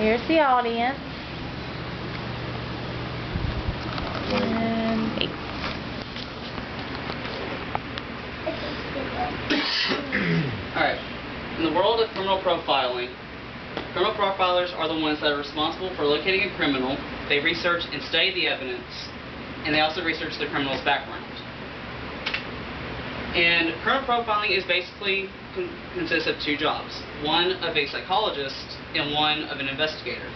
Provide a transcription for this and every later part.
Here's the audience. And eight. Alright, in the world of criminal profiling, criminal profilers are the ones that are responsible for locating a criminal. They research and study the evidence, and they also research the criminal's background. And criminal profiling is basically consists of two jobs, one of a psychologist and one of an investigator.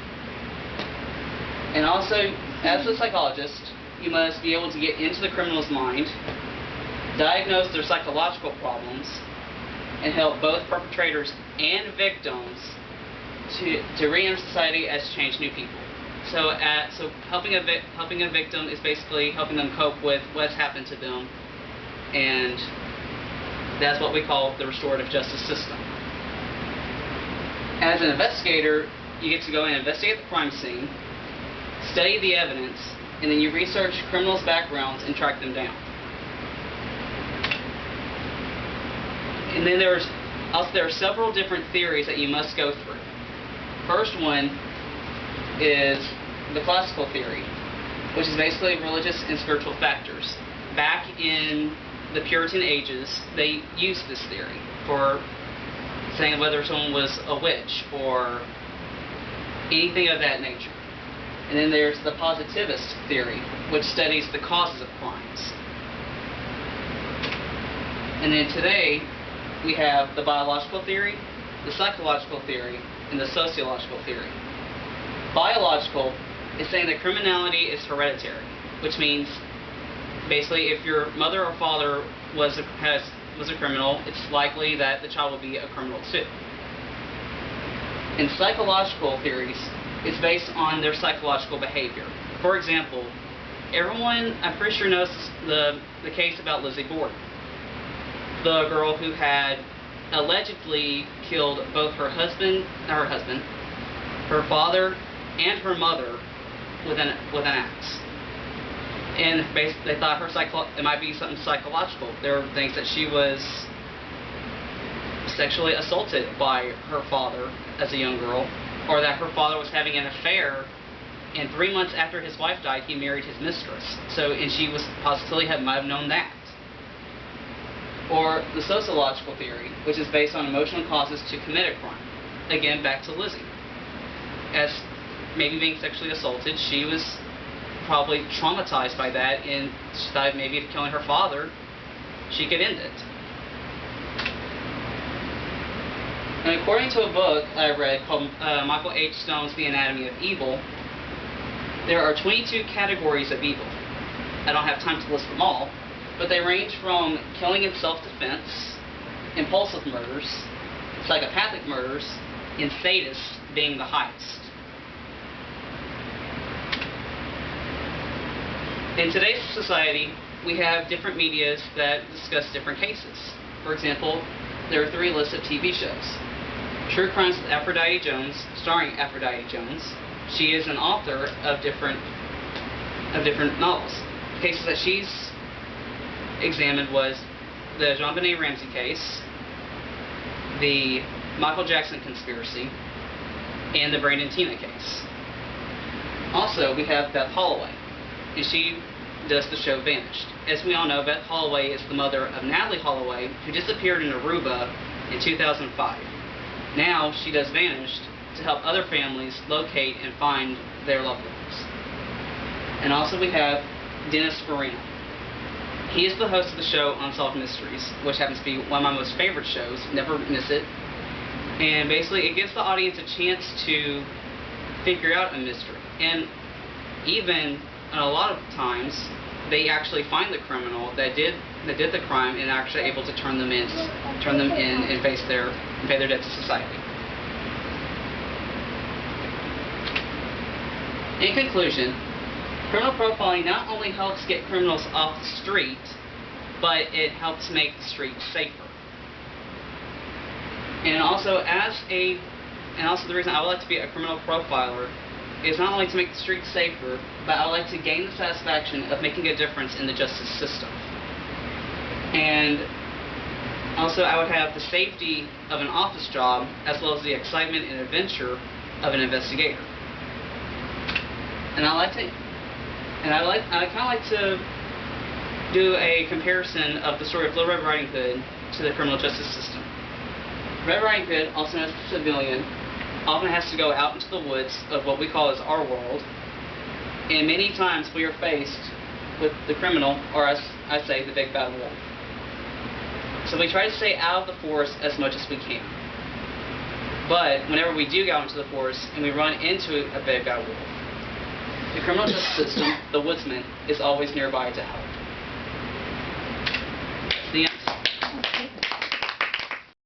And also, as a psychologist, you must be able to get into the criminal's mind, diagnose their psychological problems, and help both perpetrators and victims to re-enter society as changed new people. So helping a victim is basically helping them cope with what's happened to them, and that's what we call the restorative justice system. As an investigator, you get to go and investigate the crime scene, study the evidence, and then you research criminals' backgrounds and track them down. And then there are several different theories that you must go through. First one is the classical theory, which is basically religious and spiritual factors. Back in the Puritan ages, they used this theory for saying whether someone was a witch or anything of that nature. And then there's the positivist theory, which studies the causes of crimes. And then today, we have the biological theory, the psychological theory, and the sociological theory. Biological is saying that criminality is hereditary, which means basically if your mother or father was a criminal, it's likely that the child will be a criminal too. In psychological theories, it's based on their psychological behavior. For example, everyone, I'm pretty sure, knows the case about Lizzie Borden, the girl who had allegedly killed both her father, and her mother with an axe. And they thought it might be something psychological. There were things that she was sexually assaulted by her father as a young girl, or that her father was having an affair, and 3 months after his wife died, he married his mistress. And she was possibly might have known that. Or the sociological theory, which is based on emotional causes to commit a crime. Again, back to Lizzie. As maybe being sexually assaulted, she was probably traumatized by that, and she thought maybe if killing her father, she could end it. And according to a book I read called Michael H. Stone's The Anatomy of Evil, there are 22 categories of evil. I don't have time to list them all, but they range from killing in self-defense, impulsive murders, psychopathic murders, and sadists being the highest. In today's society, we have different medias that discuss different cases. For example, there are 3 illicit TV shows. True Crimes with Aphrodite Jones, starring Aphrodite Jones. She is an author of different novels. Cases that she's examined was the JonBenet Ramsey case, the Michael Jackson conspiracy, and the Brandon Teena case. Also, we have Beth Holloway, and she does the show Vanished. As we all know, Beth Holloway is the mother of Natalie Holloway, who disappeared in Aruba in 2005. Now she does Vanished to help other families locate and find their loved ones. And also we have Dennis Farina. He is the host of the show Unsolved Mysteries, which happens to be one of my most favorite shows. Never miss it. And basically, it gives the audience a chance to figure out a mystery. And even a lot of times, they actually find the criminal that did the crime and are actually able to turn them in and pay their debt to society. In conclusion, criminal profiling not only helps get criminals off the street, but it helps make the street safer. And also, the reason I would like to be a criminal profiler is not only to make the streets safer, but I would like to gain the satisfaction of making a difference in the justice system. And also, I would have the safety of an office job, as well as the excitement and adventure of an investigator. And I kind of like to do a comparison of the story of Little Red Riding Hood to the criminal justice system. Red Riding Hood, also known as the civilian, often has to go out into the woods of what we call as our world, and many times we are faced with the criminal, or as I say, the big bad wolf. So we try to stay out of the forest as much as we can. But whenever we do go out into the forest and we run into a big bad wolf, the criminal justice system, the woodsman, is always nearby to help.